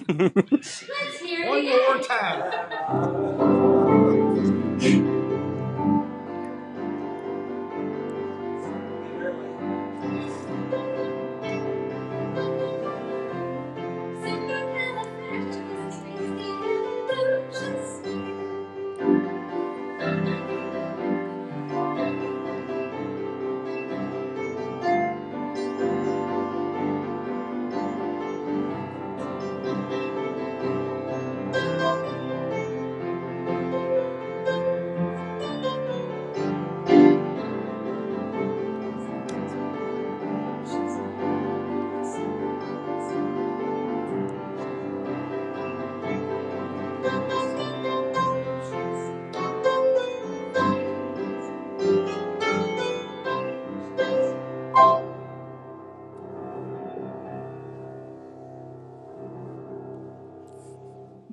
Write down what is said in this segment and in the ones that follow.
Let's hear it One again. more time.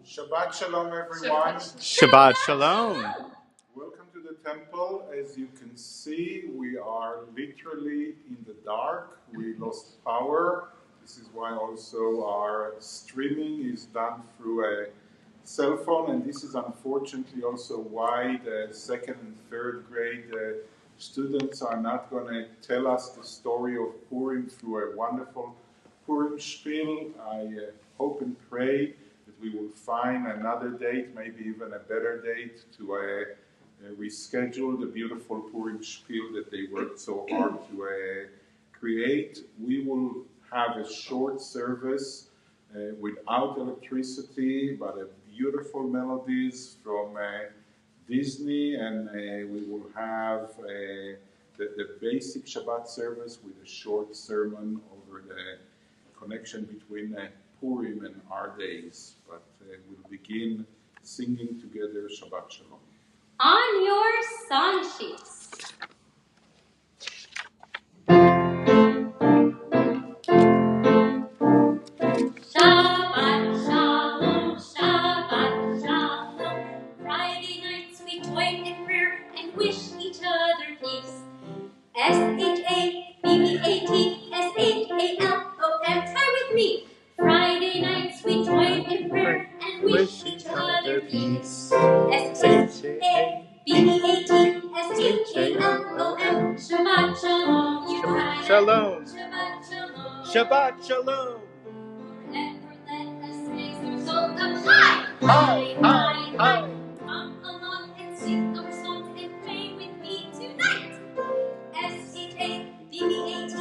Shabbat Shalom, everyone. Shabbat Shalom. Welcome to the temple. As you can see, we are literally in the dark. We lost power. This is why also our streaming is done through a cell phone, and this is unfortunately also why the second and third grade students are not going to tell us the story of Purim through a wonderful Purim spiel. I hope and pray that we will find another date, maybe even a better date, to reschedule the beautiful Purim spiel that they worked so hard to create. We will have a short service without electricity, but a beautiful melodies from Disney, and we will have the basic Shabbat service with a short sermon over the connection between Purim and our days. But we'll begin singing together Shabbat Shalom. On your song sheets. Shabbat Shalom, Shabbat Shalom. Friday nights we join in prayer and wish each other peace. S-H-A-B-B-A-T, S-H-A-L-O-M. Try with me. Friday nights we join in prayer and wish each other peace. S-H-A-B-B-A-T, S-H-A-L-O-M. Shabbat Shalom, you guys. Shalom. Shabbat Shalom. Shabbat Shalom. Forever let us raise our soul up high. High, high, high. Come along and sing our songs and pray with me tonight. S-H-A-B-B-A-T,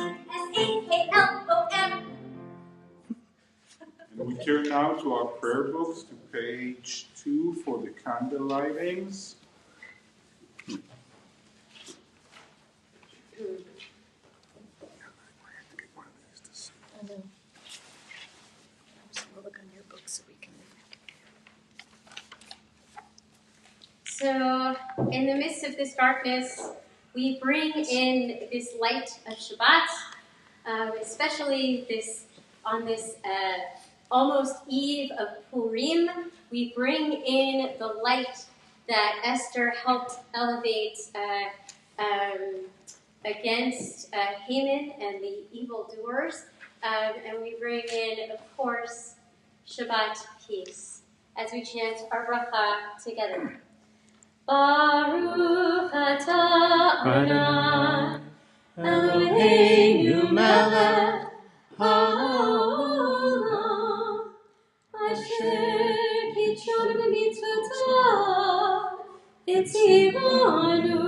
S-H-A-L-O-M. And we turn now to our prayer books, to page 2 for the candle lightings. So, in the midst of this darkness, we bring in this light of Shabbat, especially on this almost eve of Purim. We bring in the light that Esther helped elevate against Haman and the evildoers. And we bring in, of course, Shabbat peace as we chant our bracha together. Baruch atah Adonai Eloheinu melech haolam asher kitshon b'mitzvotav v'tzivanu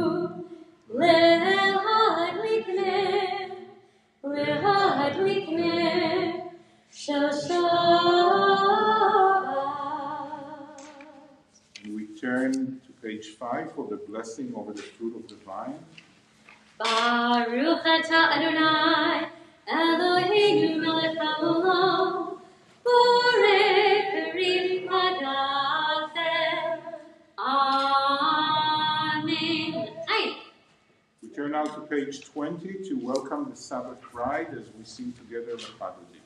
lehadlikneh shel Shabbat. We turn to page 5 for the blessing over the fruit of the vine. Baruch atah Adonai Eloheinu melech haolam borei peri hagafel. Amen. Aye. We turn now to page 20 to welcome the Sabbath bride as we sing together L'Chadodi.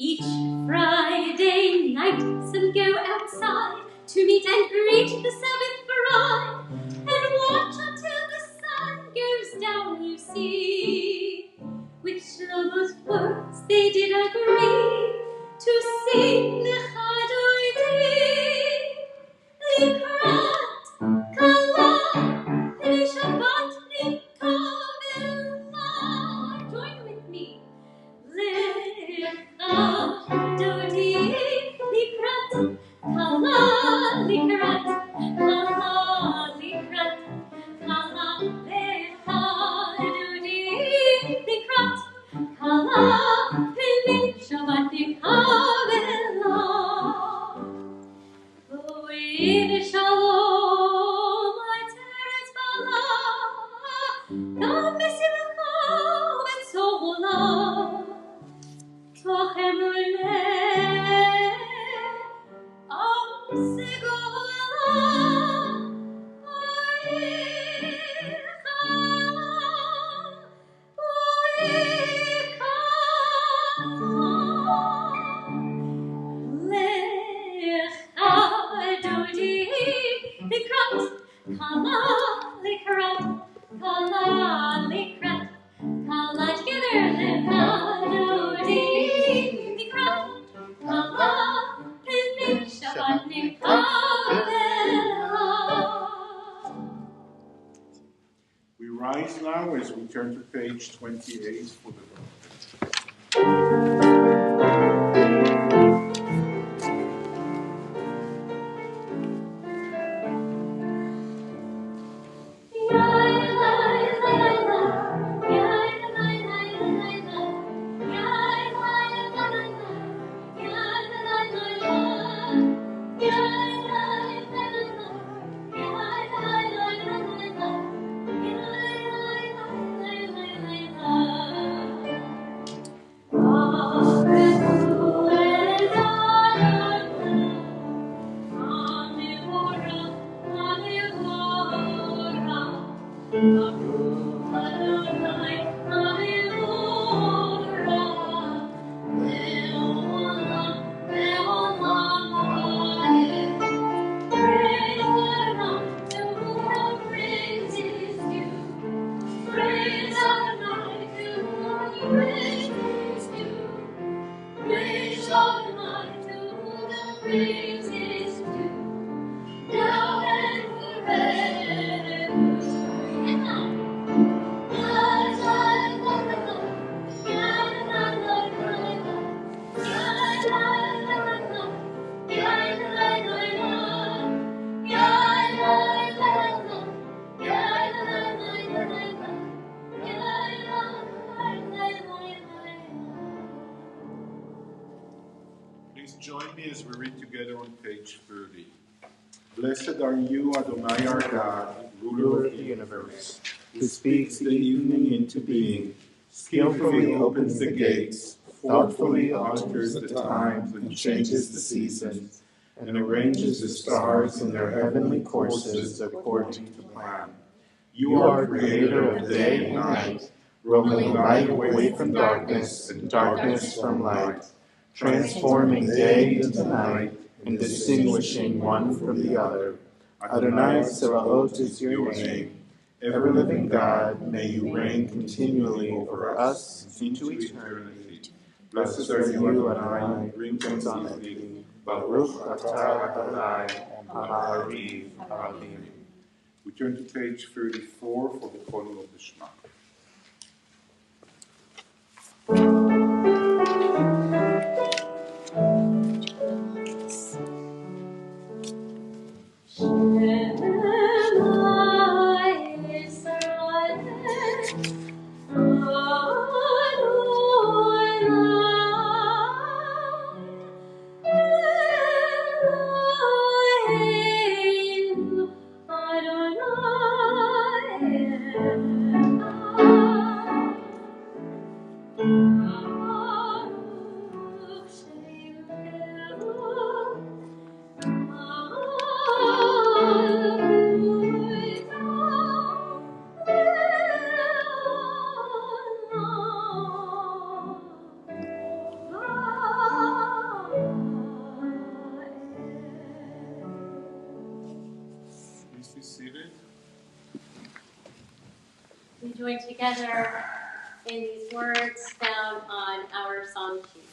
Each Friday night some go outside to meet and greet the Sabbath bride and watch We rise now as we turn to page 28 for the Please join me as we read together on page 30. Blessed are you, Adonai our God, ruler of the universe, who speaks the evening into being, skillfully opens the gates, thoughtfully alters the times and changes the seasons, and arranges the stars in their heavenly courses according to plan. You are creator of day and night, rolling light away from darkness and darkness from light, transforming day into night and distinguishing one from the other. Adonai Tsebaot is your name. Ever-living God, may you reign continually over us into eternity. Blessed are you, Adonai, Prince on thee. Baruch atah Adonai, Ha'ariv Ha'avim. We turn to page 34 for the calling of the Shema. We join together in these words found on our song sheet.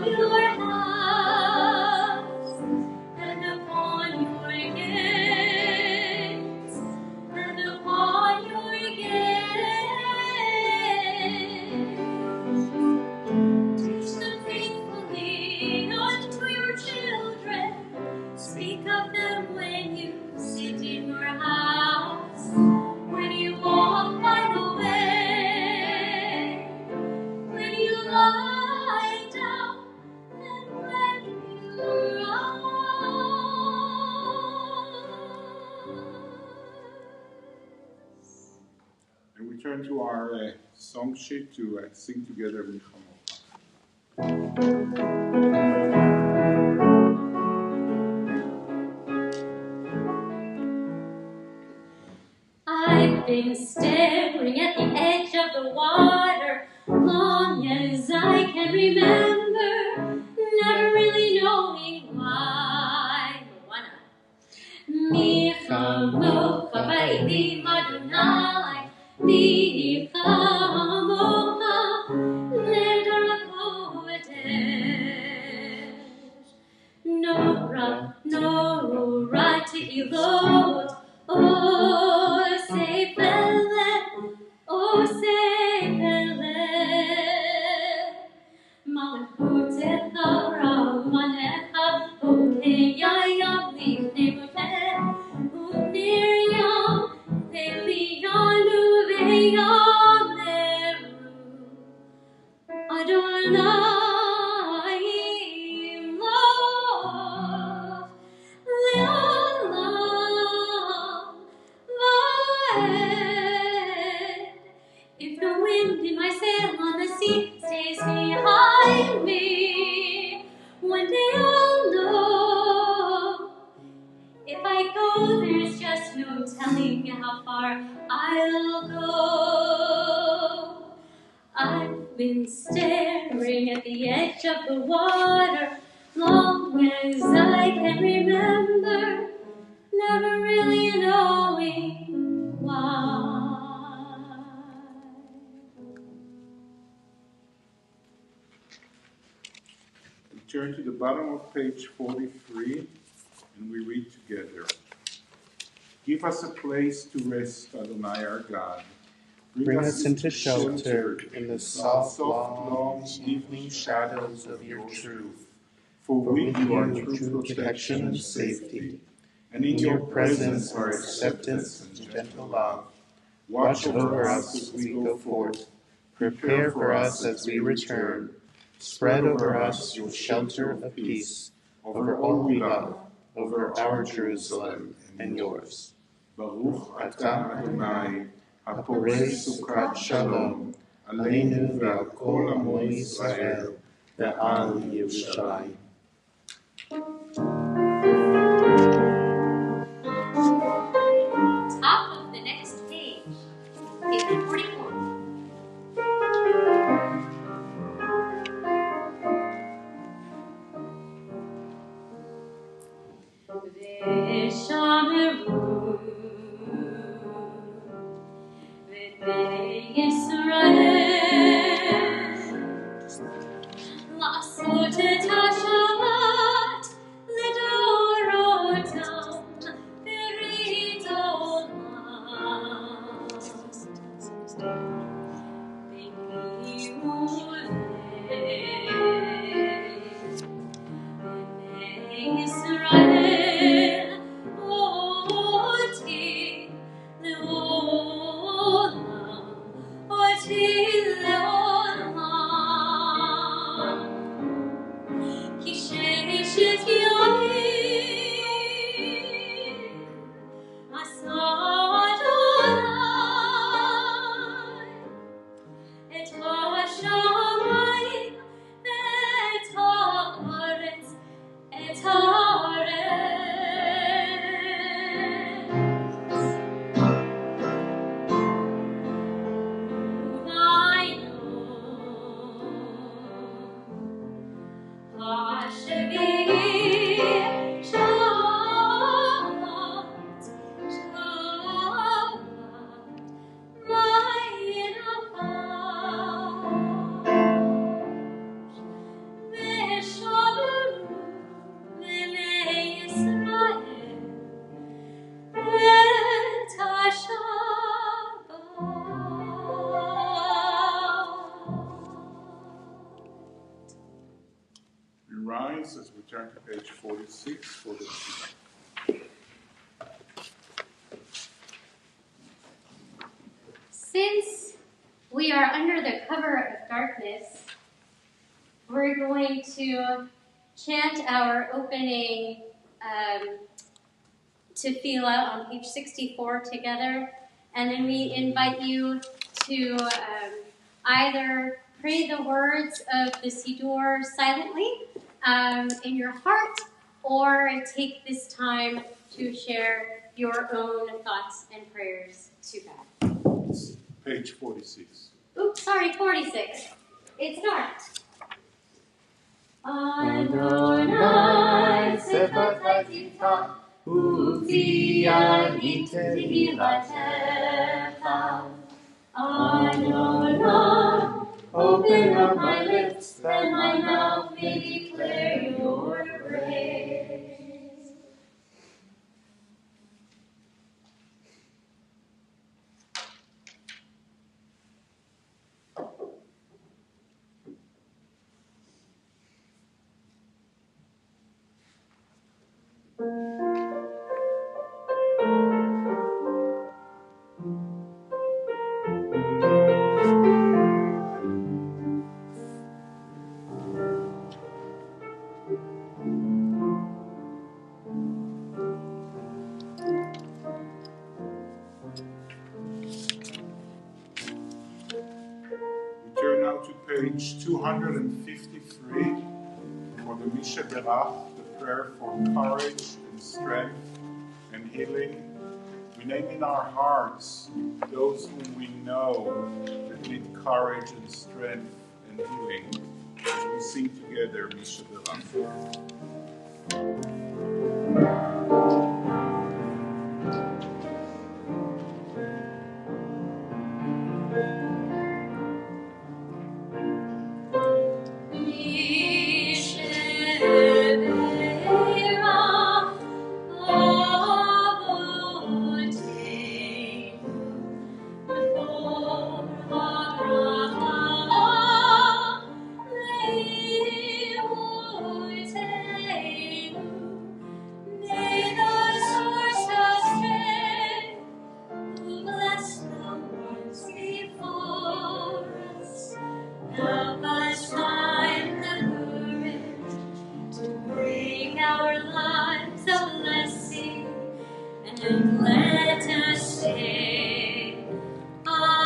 of your house, and upon your gates, and upon your gates. Teach them faithfully unto your children. Speak of them when you sit in your house, when you walk by the way, when you lie down, and when you rise. And we turn to our song sheet to sing together with Hamocha. I've been staring at the edge of the water long as I can remember, never really knowing why. Mi chamocha ba'elim Adonai, mi chamocha le'dorako etesh. Nora tehilot, oh say pele, malchutecha ravanecha, okeyayam lifnei Miriam, Elianu ve'yameru, Adonai imach le'olam va'ed. If the wind in my sail on the sea stays behind me, one day I'll know. If I go, there's just no telling how far I'll go. I've been staring at the edge of the water long as I can remember, never really knowing why. We turn to the bottom of page 43 and we read together. Give us a place to rest, Adonai our God. Bring us into shelter in the soft, long evening shadows of your truth. For with you are true protection and safety, and in your presence are acceptance and gentle love. Watch over us as we go forth. Prepare for us as we return. Spread over us your shelter of peace, over all we love, over our Jerusalem and yours. Baruch atah Adonai, הפורש סוכת שלום, עלינו ועל כל עמו ישראל ועל ירושלים. Top of the next page, page 44. Veshameru v'nei Yisrael la'asot et hashem lines as we turn to page 46 for the Shabbat. Since we are under the cover of darkness, we're going to chant our opening tefillah on page 64 together, and then we invite you to either pray the words of the Siddur silently in your heart, or take this time to share your own thoughts and prayers to God. Page 46. Oops, sorry, 46. It's dark. Adonai sefatayita ufiani tehilatecha. Adonai, open up my lips that my mouth may declare your praise. Turn now to page 253 for the Misha Berach, the prayer for courage and strength and healing. We name in our hearts those whom we know that need courage and strength and healing. As we sing together, Misha Berach. Help us find the courage to bring our lives a blessing, and let us say, Amen.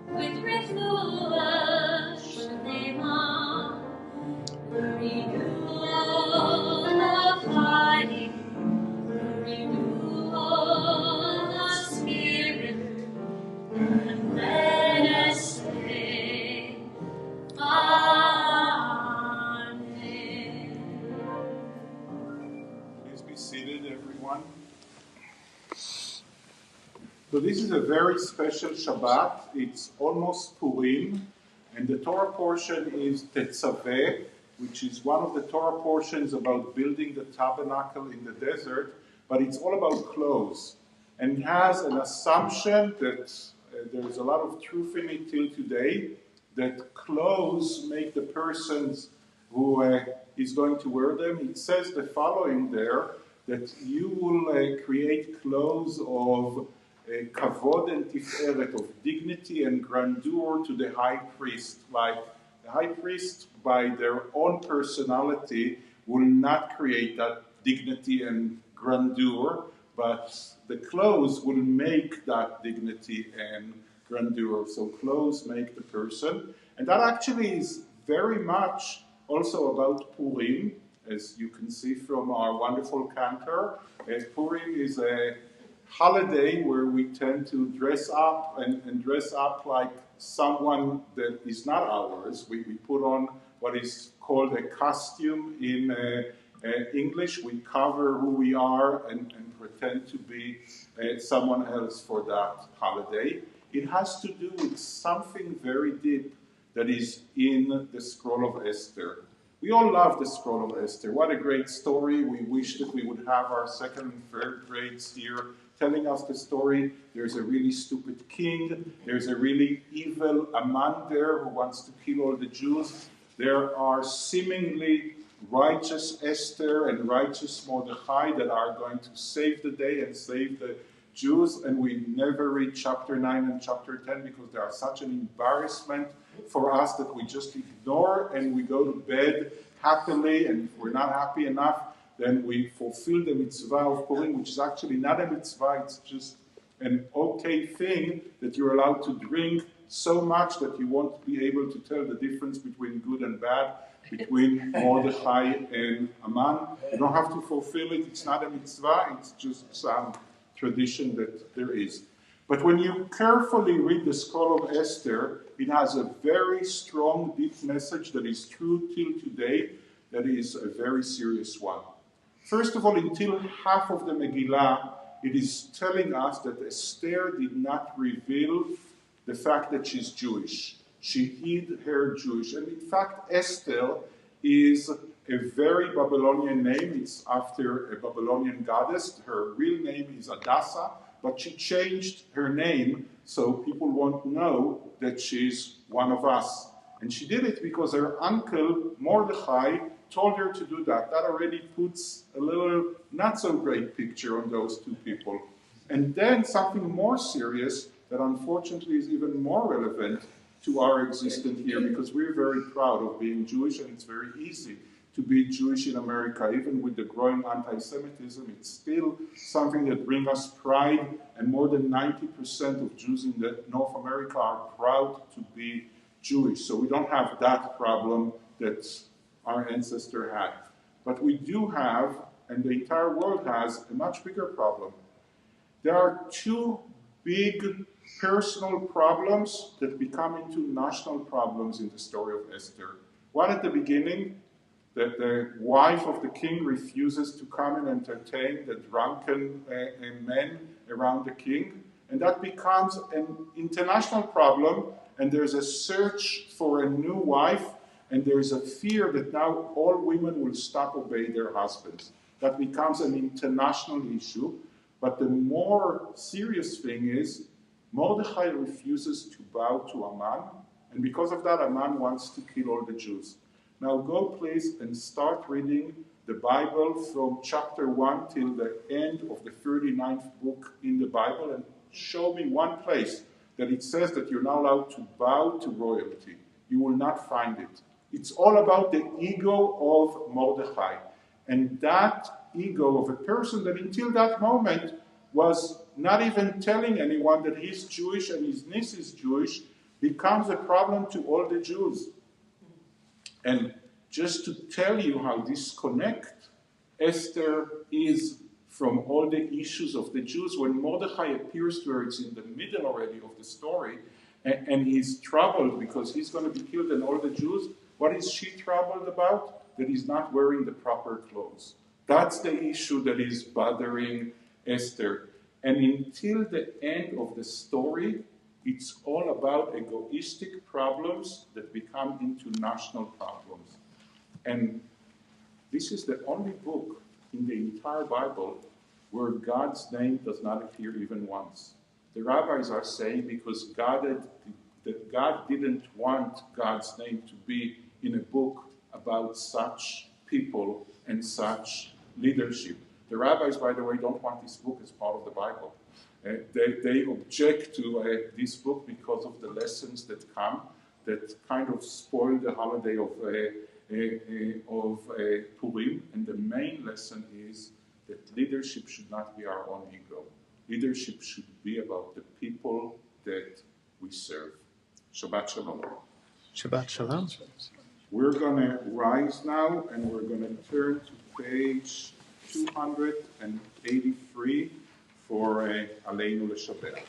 With refuah shlema, renewal of body, renewal of spirit, and let us say, Amen. Please be seated, everyone. So this is a very special Shabbat. It's almost Purim, and the Torah portion is Tetzaveh, which is one of the Torah portions about building the tabernacle in the desert, but it's all about clothes. And it has an assumption that there is a lot of truth in it till today, that clothes make the persons who is going to wear them. It says the following there, that you will create clothes of kavod and tiferet, of dignity and grandeur to the high priest. Like the high priest, by their own personality, will not create that dignity and grandeur, but the clothes will make that dignity and grandeur. So clothes make the person. And that actually is very much also about Purim, as you can see from our wonderful cantor. Purim is a holiday where we tend to dress up and dress up like someone that is not ours. We put on what is called a costume English, we cover who we are and pretend to be someone else for that holiday. It has to do with something very deep that is in the scroll of Esther. We all love the scroll of Esther. What a great story. We wish that we would have our second and third grades here telling us the story. There's a really stupid king. There's a really evil Aman there who wants to kill all the Jews. There are seemingly righteous Esther and righteous Mordechai that are going to save the day and save the Jews. And we never read chapter 9 and chapter 10 because they are such an embarrassment for us that we just ignore and we go to bed happily. And if we're not happy enough, then we fulfill the mitzvah of Purim, which is actually not a mitzvah, it's just an okay thing that you're allowed to drink so much that you won't be able to tell the difference between good and bad, between Mordechai and Aman. You don't have to fulfill it, it's not a mitzvah, it's just some tradition that there is. But when you carefully read the scroll of Esther, it has a very strong, deep message that is true till today, that is a very serious one. First of all, until half of the Megillah, it is telling us that Esther did not reveal the fact that she's Jewish. She hid her Jewish. And in fact, Esther is a very Babylonian name. It's after a Babylonian goddess. Her real name is Hadassah, but she changed her name so people won't know that she's one of us. And she did it because her uncle, Mordechai, told her to do that. That already puts a little not so great picture on those two people. And then something more serious that unfortunately is even more relevant to our existence here, because we're very proud of being Jewish, and it's very easy to be Jewish in America. Even with the growing anti-Semitism, it's still something that brings us pride, and more than 90% of Jews in North America are proud to be Jewish. So we don't have that problem that our ancestor had. But we do have, and the entire world has, a much bigger problem. There are two big personal problems that become into national problems in the story of Esther. One at the beginning, that the wife of the king refuses to come and entertain the drunken men around the king, and that becomes an international problem, and there's a search for a new wife, and there's a fear that now all women will stop obeying their husbands. That becomes an international issue. But the more serious thing is, Mordechai refuses to bow to Aman, and because of that, Aman wants to kill all the Jews. Now go please and start reading the Bible from chapter 1 till the end of the 39th book in the Bible, and show me one place that it says that you're not allowed to bow to royalty. You will not find it. It's all about the ego of Mordechai. And that ego of a person that until that moment was not even telling anyone that he's Jewish and his niece is Jewish, becomes a problem to all the Jews. And just to tell you how disconnected Esther is from all the issues of the Jews, when Mordechai appears to her, it's in the middle already of the story, and he's troubled because he's going to be killed and all the Jews. What is she troubled about? That he's not wearing the proper clothes. That's the issue that is bothering Esther. And until the end of the story, it's all about egoistic problems that become into national problems. And this is the only book in the entire Bible where God's name does not appear even once. The rabbis are saying because God didn't want God's name to be in a book about such people and such leadership. The rabbis, by the way, don't want this book as part of the Bible. They object to this book because of the lessons that come that kind of spoil the holiday of Purim. And the main lesson is that leadership should not be our own ego. Leadership should be about the people that we serve. Shabbat Shalom. Shabbat Shalom. We're going to rise now, and we're going to turn to page 283 for Aleinu L'Shabbat.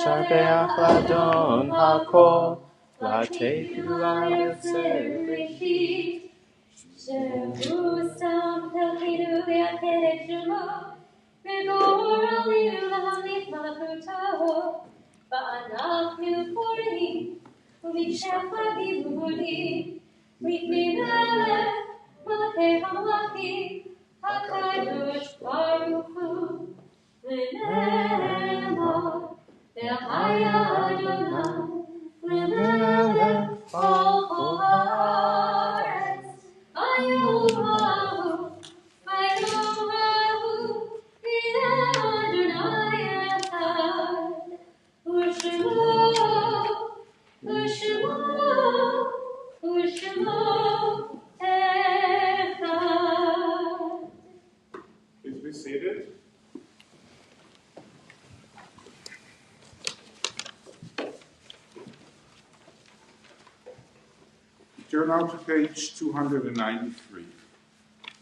Shabeach Ladon HaKol, Lateilah Yotzei שהוא שם חלקנו ויכד את שמו, וגורל לנו להמליך מלכותו, ואנחנו פורעים, ובשפע גיבורים, לפני מלך המלכים, הקדוש ברוך הוא, ונאמר, וההיה אדוני, למלך כל הארץ. Please be seated. Turn now to page 293.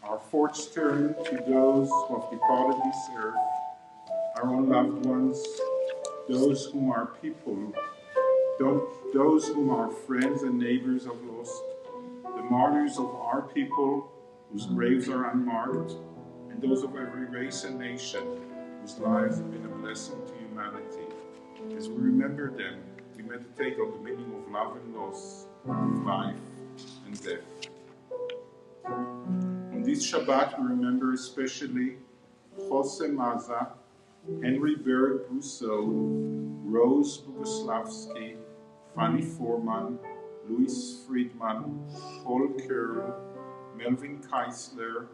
Our fourth turn to those who have departed this earth, our own loved ones, those whom are people, those whom are friends and neighbors have lost, the martyrs of our people whose graves are unmarked, and those of every race and nation whose lives have been a blessing to humanity. As we remember them, we meditate on the meaning of love and loss, of life and death. On this Shabbat, we remember especially Jose Maza, Henry Berg Brousseau, Rose Boguslavsky, Fanny Foreman, Louis Friedman, Paul Kerr, Melvin Keisler,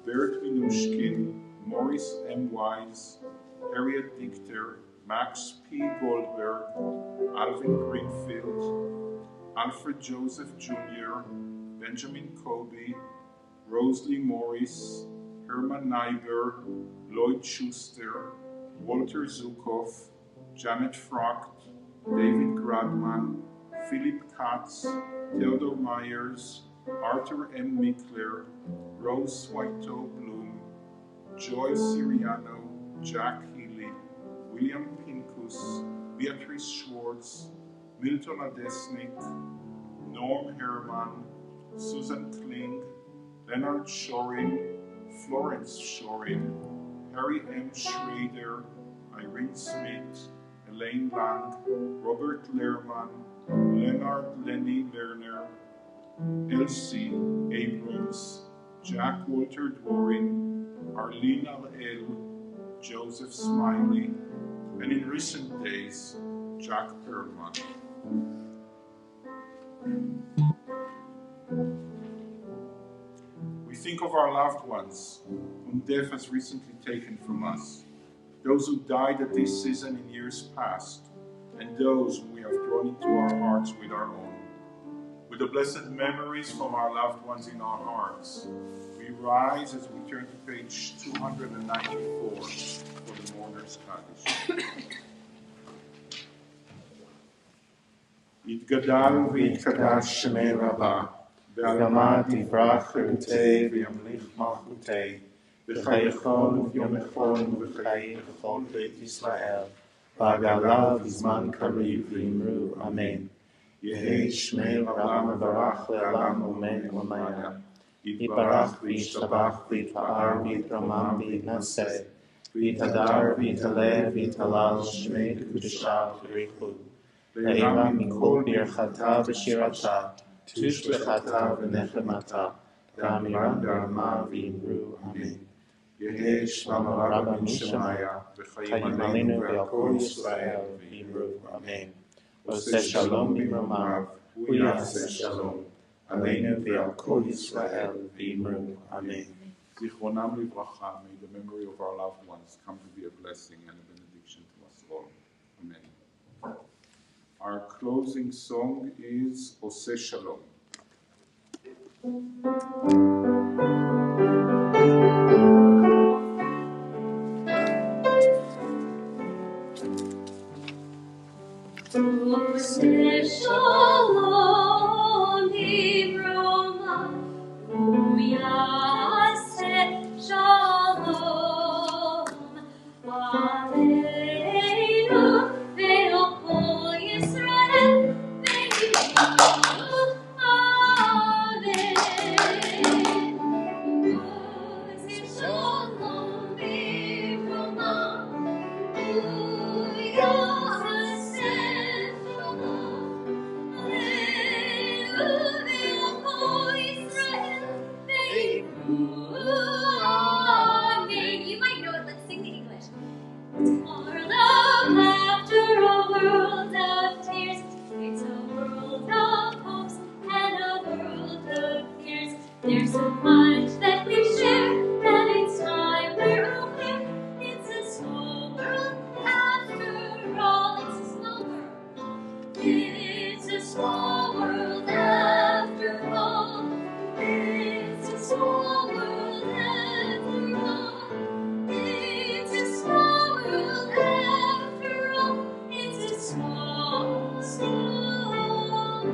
Bert Minushkin, Maurice M. Wise, Harriet Dichter, Max P. Goldberg, Alvin Greenfield, Alfred Joseph Jr., Benjamin Colby, Rosalie Morris, Herman Neiber, Lloyd Schuster, Walter Zukov, Janet Frocht, David Gradman, Philip Katz, Theodore Myers, Arthur M. Mickler, Rose Whiteau Bloom, Joy Siriano, Jack Healy, William Pincus, Beatrice Schwartz, Milton Adesnik, Norm Herman, Susan Kling, Leonard Shorin, Florence Shorin, Harry M. Schrader, Irene Smith, Elaine Lang, Robert Lehrman, Leonard Lenny Lerner, Elsie Abrams, Jack Walter Dworin, Arlene L. Joseph Smiley, and in recent days, Jack Perlman. We think of our loved ones, whom death has recently taken from us, those who died at this season in years past, and those whom we have drawn into our hearts with our own. With the blessed memories from our loved ones in our hearts, we rise as we turn to page 294 for the Mourner's Kaddish. יתגדל ויתקדש שמי רבה, Yamad Yivrach Cherutei V'Yamlich Malchutei, V'chayechon V'yomechon V'chayei V'chol Beit Yisrael, V'agalav V'zman Kariv V'imru, Amen. Yehei Shmei Rabam Barach Le'alam U'men U'maya, Yitbarach V'yishtabach V'yitpa'ar V'yitramam V'yitnaseh, V'yitadar V'yitaleh V'yitalal Shmei Kudusha V'richu, Le'eva Mikol Birchata V'shirata, Tushbechata v'nechemata, Damiran dharma v'imru, Amen. Yehei Shlomo Rabba Mishemaya, V'chayim Aleinu v'Yalkol Yisrael v'imru, Amen. Oseh Shalom b'mromav, Uyaseh Shalom, Aleinu v'Yalkol Yisrael v'imru, Amen. Zichronam livracha, may the memory of our loved ones come to be a blessing and a benediction to us all. Amen. Our closing song is Oseh Shalom. Oseh Shalom Livroma, Uyaseh Shalom, Aleinu There's so much that we share, and it's time we're aware. It's a small world after all. It's a small world. It's a small world after all. It's a small world after all. It's a small world after all. It's a small, small world.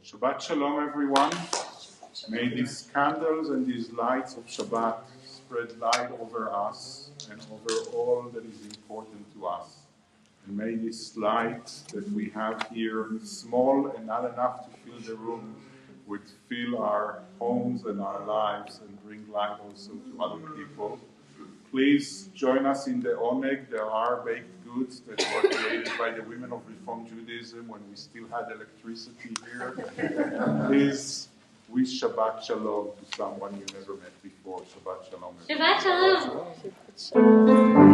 Shabbat Shalom, everyone. May these candles and these lights of Shabbat spread light over us and over all that is important to us. And may this light that we have here, small and not enough to fill the room, would fill our homes and our lives and bring light also to other people. Please join us in the Oneg. There are baked goods that were created by the women of Reform Judaism when we still had electricity here. Please wish Shabbat Shalom to someone you never met before. Shabbat Shalom. Shabbat Shalom.